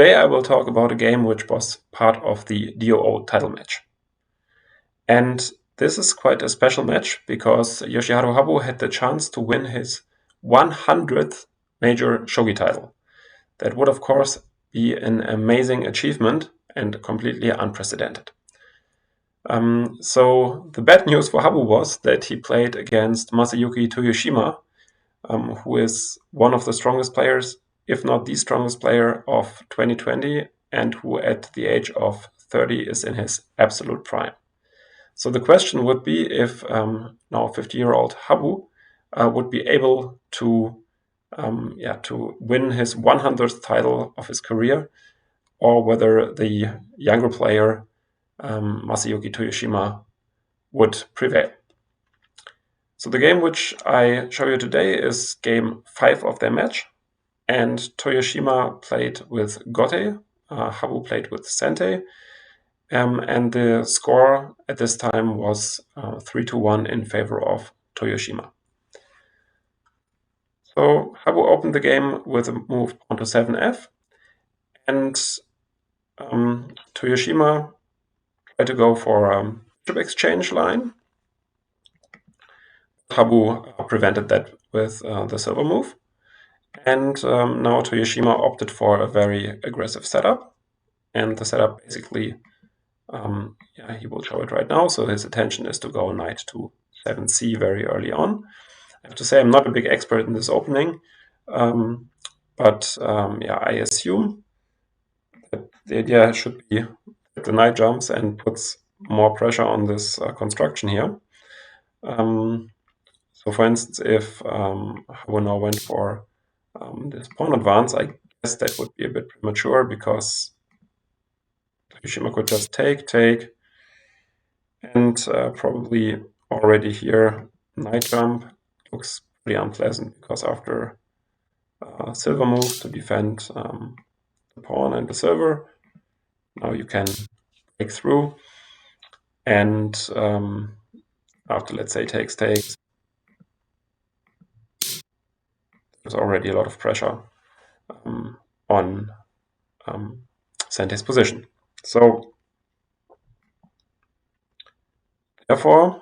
Today I will talk about a game which was part of the DOO title match. And this is quite a special match because Yoshiharu Habu had the chance to win his 100th major shogi title. That would, of course, be an amazing achievement and completely unprecedented. So the bad news for Habu was that he played against Masayuki Toyoshima, who is one of the strongest players, if not the strongest player of 2020, and who at the age of 30 is in his absolute prime. So the question would be if now 50-year-old Habu would be able to win his 100th title of his career, or whether the younger player Masayuki Toyoshima would prevail. So the game which I show you today is game 5 of their match, and Toyoshima played with Gote, Habu played with Sente, and the score at this time was 3-1 in favor of Toyoshima. So Habu opened the game with a move pawn to 7f, and Toyoshima tried to go for a bishop exchange line. Habu prevented that with the silver move. And now Toyoshima opted for a very aggressive setup. And the setup basically, he will show it right now. So his intention is to go knight to 7c very early on. I have to say I'm not a big expert in this opening, but I assume that the idea should be that the knight jumps and puts more pressure on this construction here. So for instance, if Habu now went for this pawn advance, I guess that would be a bit premature because Toyoshima could just take, and probably already here knight jump looks pretty unpleasant because after silver move to defend the pawn and the silver, now you can break through, and after, let's say, takes, there's already a lot of pressure on Sente's position. So therefore,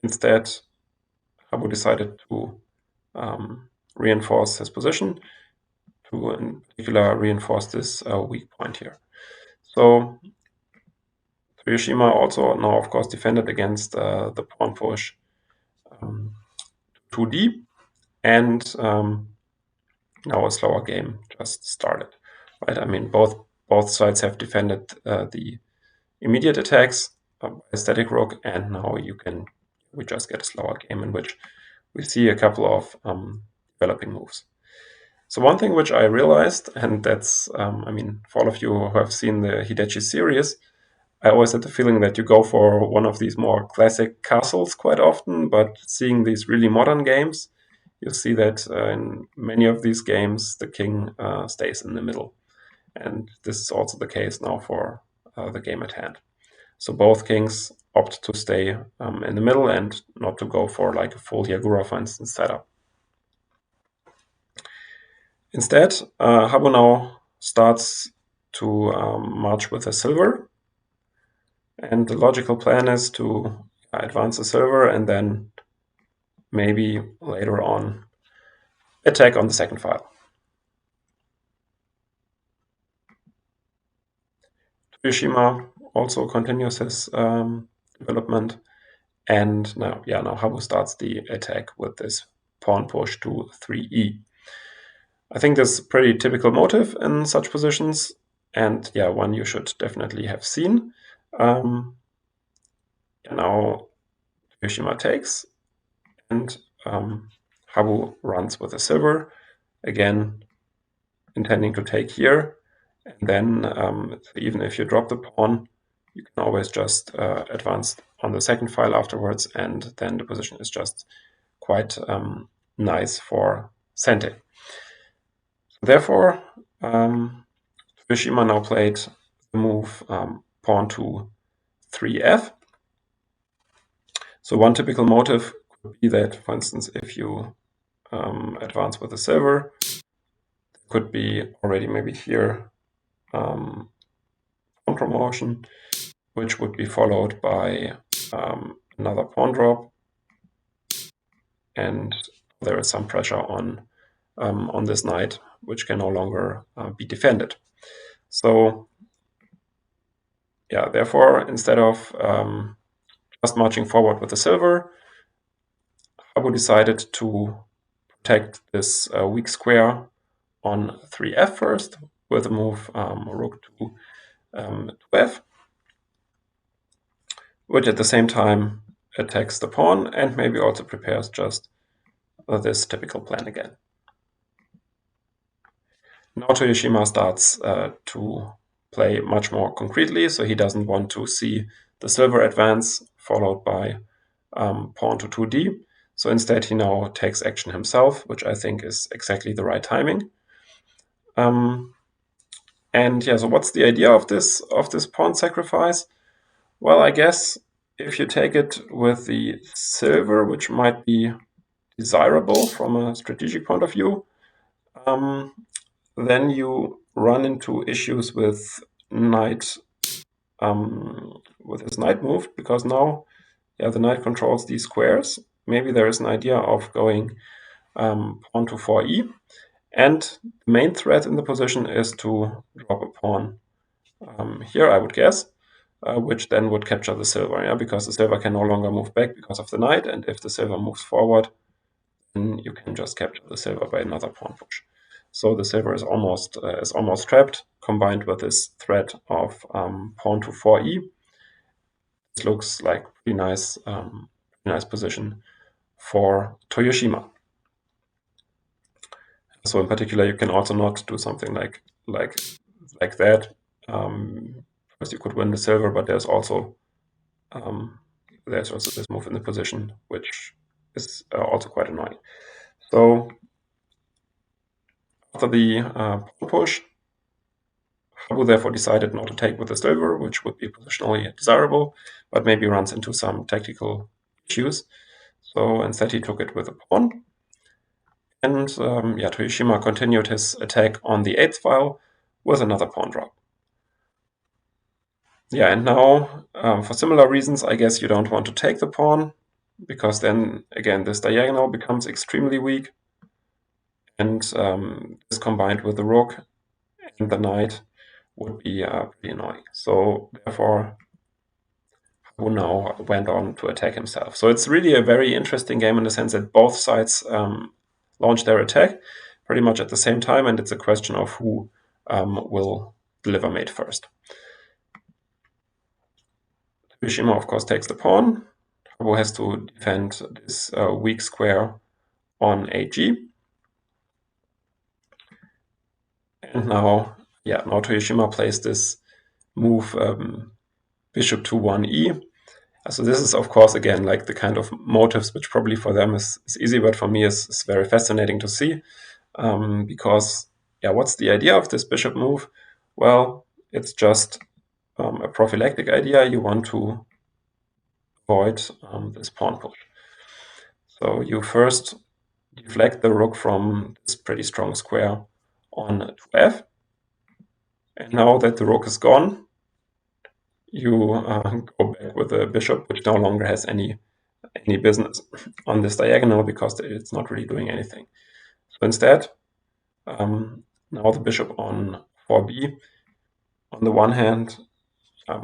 instead, Habu decided to reinforce his position, to in particular reinforce this weak point here. So Toyoshima also now, of course, defended against the pawn push 2d, and now a slower game just started. Right? I mean, both sides have defended the immediate attacks by a static rook, and now we just get a slower game in which we see a couple of developing moves. So one thing which I realized, and that's, for all of you who have seen the Hidechi series, I always had the feeling that you go for one of these more classic castles quite often, but seeing these really modern games, you see that in many of these games, the king stays in the middle. And this is also the case now for the game at hand. So both kings opt to stay in the middle and not to go for like a full Yagura, for instance, setup. Instead, Habu now starts to march with a silver. And the logical plan is to advance the silver and then maybe later on attack on the second file. Toyoshima also continues his development, and now Habu starts the attack with this pawn push to 3e. I think this is a pretty typical motive in such positions, and one you should definitely have seen. Now Toyoshima takes, and Habu runs with a silver, again intending to take here. And then even if you drop the pawn, you can always just advance on the second file afterwards, and then the position is just quite nice for Sente. Therefore, Toyoshima now played the move pawn to 3f. So one typical motive could be that, for instance, if you advance with the silver, Could be already maybe here pawn promotion, which would be followed by another pawn drop, and there is some pressure on this knight, which can no longer be defended. So yeah, therefore, instead of just marching forward with the silver, Habu decided to protect this weak square on 3f first with the move rook to 2f, which at the same time attacks the pawn and maybe also prepares just this typical plan again. Now Toyoshima starts to play much more concretely, so he doesn't want to see the silver advance followed by pawn to 2d. So instead he now takes action himself, which I think is exactly the right timing. And yeah, so what's the idea of this pawn sacrifice? Well, I guess if you take it with the silver, which might be desirable from a strategic point of view, then you run into issues with knight, with his knight move, because now, yeah, the knight controls these squares. Maybe there is an idea of going pawn to 4e, and the main threat in the position is to drop a pawn here, I would guess, which then would capture the silver, yeah, because the silver can no longer move back because of the knight, and if the silver moves forward, then you can just capture the silver by another pawn push. So the silver is almost trapped, combined with this threat of pawn to 4e. This looks like pretty nice position for Toyoshima. So in particular, you can also not do something like that. First, you could win the silver, but there's also this move in the position, which is also quite annoying. So after the pawn push, Habu therefore decided not to take with the silver, which would be positionally desirable, but maybe runs into some tactical issues. So instead he took it with a pawn. And yeah, Toyoshima continued his attack on the 8th file with another pawn drop. Yeah, and now, for similar reasons, I guess you don't want to take the pawn, because then, again, this diagonal becomes extremely weak. And this combined with the rook and the knight would be pretty annoying. So therefore, Habu now went on to attack himself. So it's really a very interesting game in the sense that both sides launch their attack pretty much at the same time, and it's a question of who will deliver mate first. Toyoshima, of course, takes the pawn. Habu has to defend this weak square on ag. And now Toyoshima plays this move bishop to 1e. So this is, of course, again, like the kind of motives which probably for them is easy, but for me is very fascinating to see. Because, yeah, what's the idea of this bishop move? Well, it's just a prophylactic idea. You want to avoid this pawn push. So you first deflect the rook from this pretty strong square on 2f. And now that the rook is gone, you go back with the bishop, which no longer has any business on this diagonal because it's not really doing anything. So instead, now the bishop on 4b, on the one hand,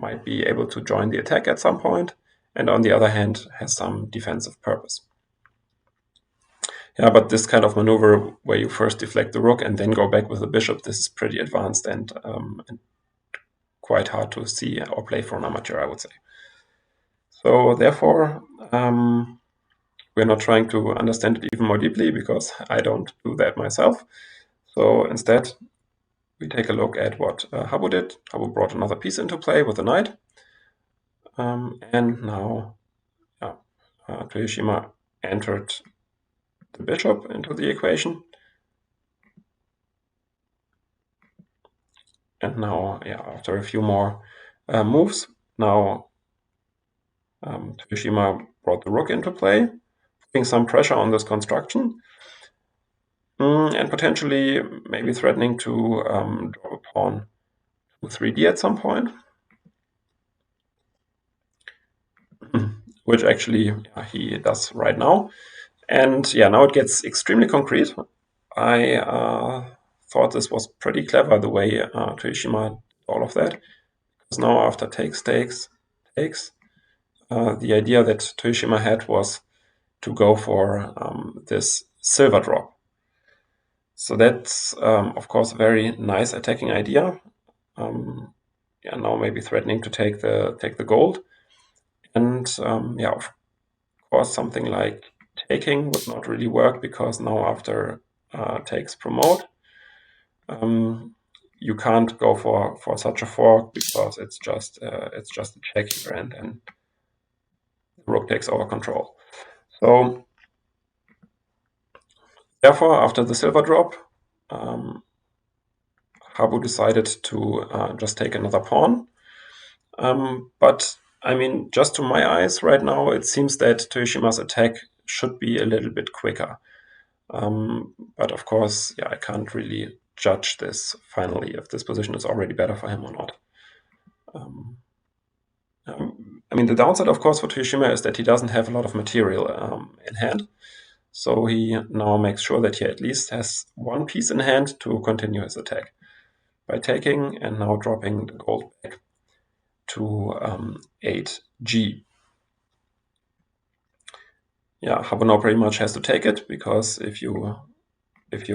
might be able to join the attack at some point, and on the other hand, has some defensive purpose. Yeah, but this kind of maneuver where you first deflect the rook and then go back with the bishop, this is pretty advanced and quite hard to see or play for an amateur, I would say. So therefore, we're not trying to understand it even more deeply because I don't do that myself. So instead, we take a look at what Habu did. Habu brought another piece into play with the knight. And now Toyoshima entered the bishop into the equation. And now, after a few more moves, now Toyoshima brought the rook into play, putting some pressure on this construction. And potentially maybe threatening to drop a pawn to 3D at some point, which actually he does right now. And yeah, now it gets extremely concrete. I thought this was pretty clever the way Toyoshima did all of that. Because now after takes, the idea that Toyoshima had was to go for this silver drop. So that's, of course, a very nice attacking idea. Yeah, now maybe threatening to take the gold. And yeah, of course, something like taking would not really work because now after takes promote, you can't go for such a fork because it's just a check here, and then the rook takes over control. So therefore, after the silver drop, Habu decided to just take another pawn. But I mean, just to my eyes right now, it seems that Toyoshima's attack should be a little bit quicker. But of course, yeah, I can't really judge this finally if this position is already better for him or not. I mean, the downside, of course, for Toyoshima is that he doesn't have a lot of material in hand. So he now makes sure that he at least has one piece in hand to continue his attack by taking and now dropping the gold back to 8G. Yeah, Habu now pretty much has to take it because if you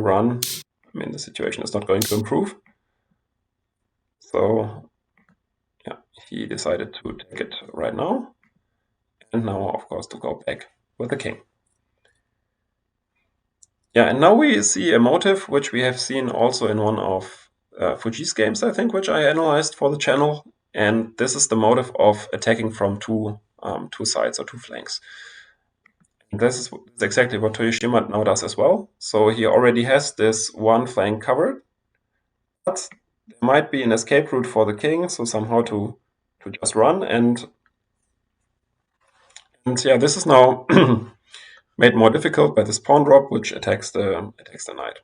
run, I mean, the situation is not going to improve. So yeah, he decided to take it right now, and now, of course, to go back with the king. Yeah, and now we see a motive which we have seen also in one of Fuji's games, I think, which I analyzed for the channel. And this is the motive of attacking from two sides or two flanks. And this is exactly what Toyoshima now does as well. So he already has this one flank covered, but there might be an escape route for the king, so somehow to just run. And yeah, this is now made more difficult by this pawn drop, which attacks the knight.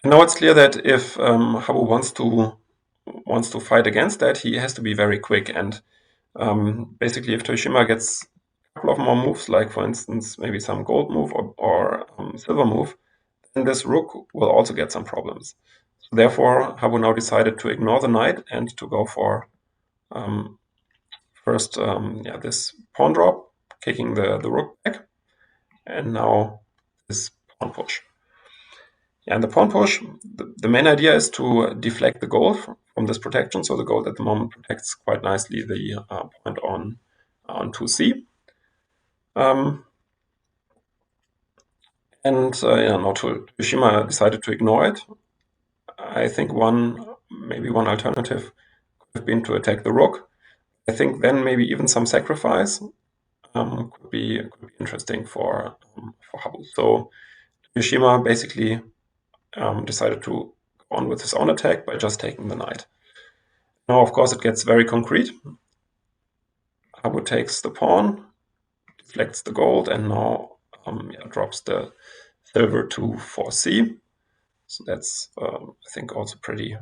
And now it's clear that if Habu wants to fight against that, he has to be very quick. And basically, if Toyoshima gets a couple of more moves, like for instance maybe some gold move or silver move, then this rook will also get some problems. So therefore, Habu now decided to ignore the knight and to go for first this pawn drop, kicking the rook back, and now this pawn push. Yeah, and the pawn push, the main idea is to deflect the gold from this protection. So the gold at the moment protects quite nicely the point on 2c. And now Toyoshima decided to ignore it. I think maybe one alternative could have been to attack the rook. I think then maybe even some sacrifice could be interesting for Habu. So Toyoshima basically decided to go on with his own attack by just taking the knight. Now, of course, it gets very concrete. Habu takes the pawn, deflects the gold, and now drops the silver to 4c. So that's, I think, also pretty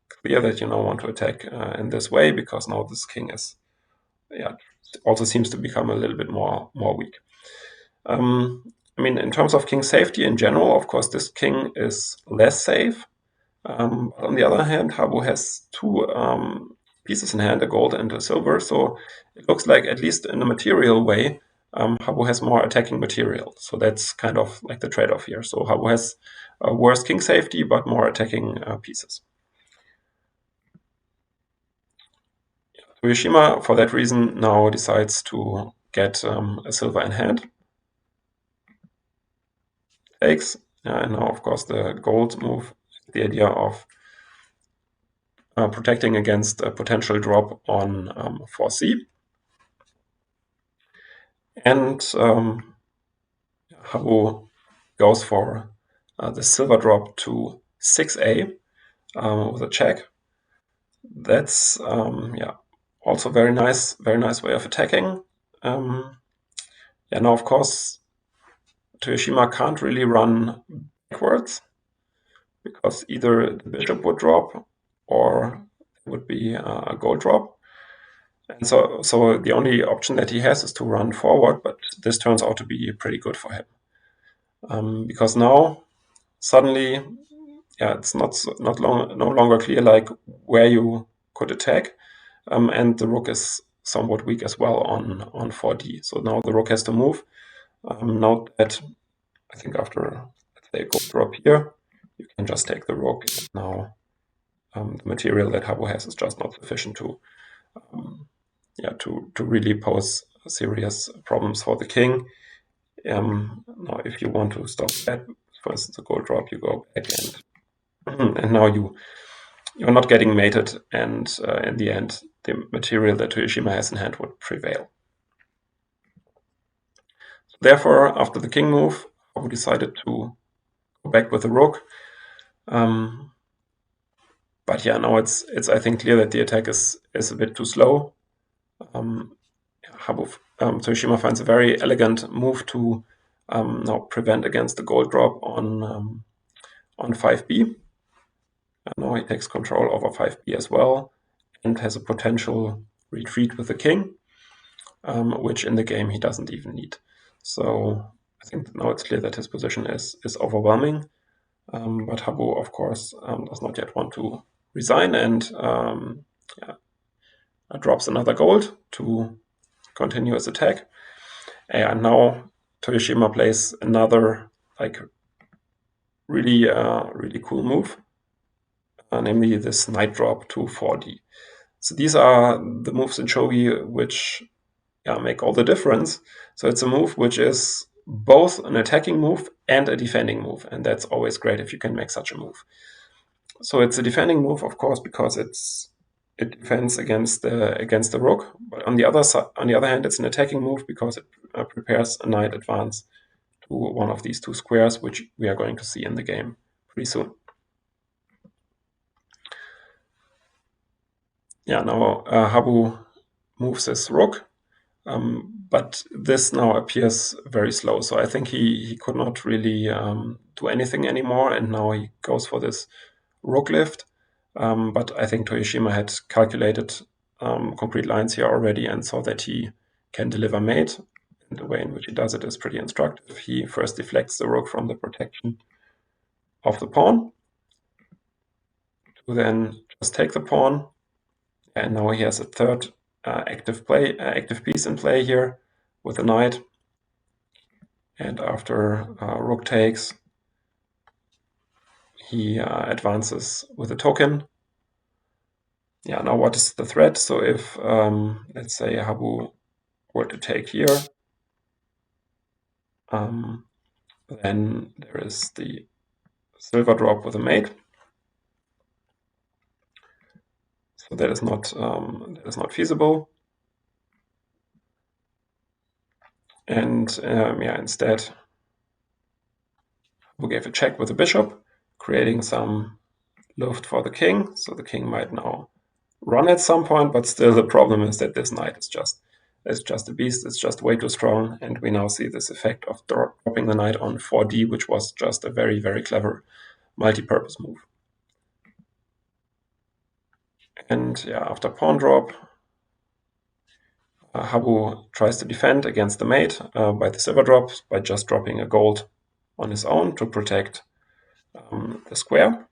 clear that you now want to attack in this way, because now this king is, also seems to become a little bit more weak. I mean, in terms of king safety in general, of course, this king is less safe. But on the other hand, Habu has two pieces in hand, a gold and a silver. So it looks like, at least in a material way, Habu has more attacking material. So that's kind of like the trade-off here. So Habu has worse king safety, but more attacking pieces. Toyoshima, for that reason, now decides to get a silver in hand. Takes, and now, of course, the gold move, the idea of protecting against a potential drop on 4c. And Habu goes for the silver drop to 6a with a check. That's also very nice way of attacking. Now of course Toyoshima can't really run backwards because either the bishop would drop or it would be a gold drop. And so the only option that he has is to run forward, but this turns out to be pretty good for him. Because now suddenly, it's no longer clear like where you could attack, and the rook is somewhat weak as well on 4d. So now the rook has to move. Now that I think after, let's say, a gold drop here, you can just take the rook. Now the material that Habu has is just not sufficient to really pose serious problems for the king. Now, if you want to stop that, for instance, a gold drop, you go back and now you're not getting mated, and in the end, the material that Toyoshima has in hand would prevail. So therefore, after the king move, Habu decided to go back with the rook. But yeah, now it's I think clear that the attack is a bit too slow. Toyoshima finds a very elegant move to now prevent against the gold drop on 5b. And now he takes control over 5b as well and has a potential retreat with the king, which in the game he doesn't even need. So I think now it's clear that his position is overwhelming. But Habu, of course, does not yet want to resign and drops another gold to continue his attack. And now Toyoshima plays another really cool move, namely this knight drop to 4d. So these are the moves in shogi which make all the difference. So it's a move which is both an attacking move and a defending move, and that's always great if you can make such a move. So it's a defending move, of course, because it defends against the rook. But on the other hand, it's an attacking move because it prepares a knight advance to one of these two squares, which we are going to see in the game pretty soon. Yeah, now Habu moves his rook, but this now appears very slow. So I think he could not really do anything anymore, and now he goes for this rook lift. But I think Toyoshima had calculated concrete lines here already and saw that he can deliver mate. And the way in which he does it is pretty instructive. He first deflects the rook from the protection of the pawn to then just take the pawn. And now he has a third active piece in play here with the knight. And after rook takes, he advances with a token. Yeah, now what is the threat? So if, let's say, Habu were to take here, then there is the silver drop with a mate. So that is not feasible. And instead, Habu gave a check with the bishop, creating some luft for the king. So the king might now run at some point, but still the problem is that this knight is just a beast. It's just way too strong, and we now see this effect of dropping the knight on 4d, which was just a very, very clever multi-purpose move. And after pawn drop, Habu tries to defend against the mate by the silver drop by just dropping a gold on his own to protect the square.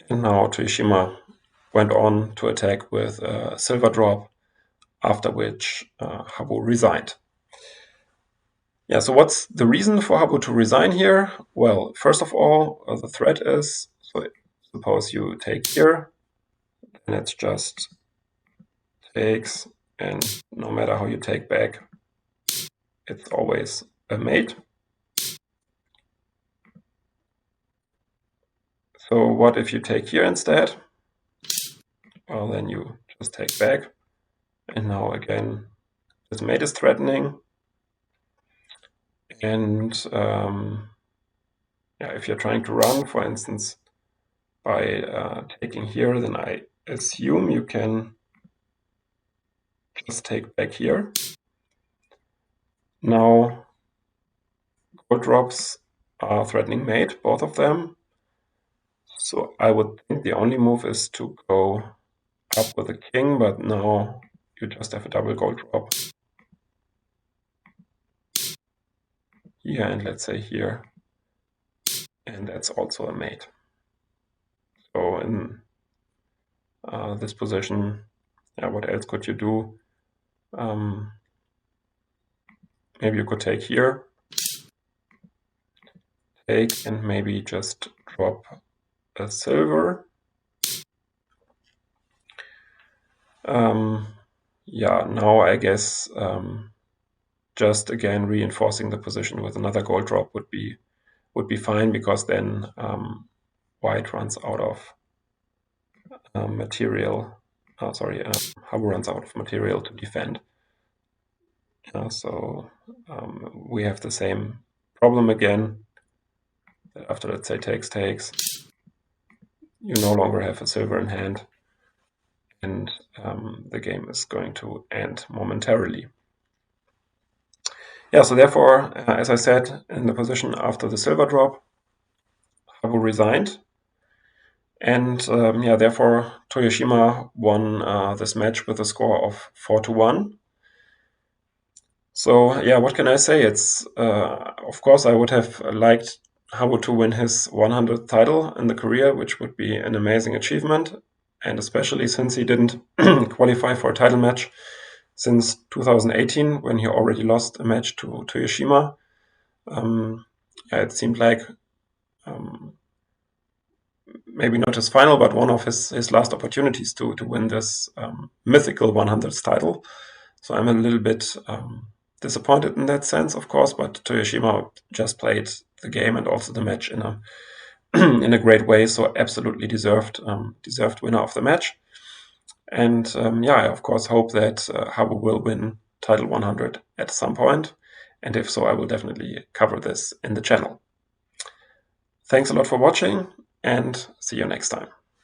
And now Toyoshima went on to attack with a silver drop, after which Habu resigned. Yeah, so what's the reason for Habu to resign here? Well, first of all, the threat is, so suppose you take here, and it's just takes, and no matter how you take back, it's always a mate. So what if you take here instead? Well, then you just take back, and now again, this mate is threatening. And if you're trying to run, for instance, by taking here, then I assume you can just take back here. Now gold drops are threatening mate, both of them. So I would think the only move is to go up with a king, but now you just have a double gold drop here, and let's say here, and that's also a mate. So in this position, what else could you do? Maybe you could take here, take, and maybe just drop a silver. Yeah, now I guess just again reinforcing the position with another gold drop would be fine, because then white runs out of material. Habu runs out of material to defend. So we have the same problem again. That after, let's say, takes, you no longer have a silver in hand, and the game is going to end momentarily. Yeah, so therefore, as I said, in the position after the silver drop, Habu resigned. And therefore, Toyoshima won this match with a score of 4-1. So yeah, what can I say? It's of course I would have liked Habu to win his 100th title in the career, which would be an amazing achievement, and especially since he didn't qualify for a title match since 2018, when he already lost a match to Toyoshima. It seemed like maybe not his final, but one of his last opportunities to win this mythical 100th title. So I'm a little bit disappointed in that sense, of course, but Toyoshima just played the game and also the match in a in a great way, so absolutely deserved winner of the match. And I of course hope that Habu will win title 100 at some point, and if so, I will definitely cover this in the channel. Thanks a lot for watching, and see you next time.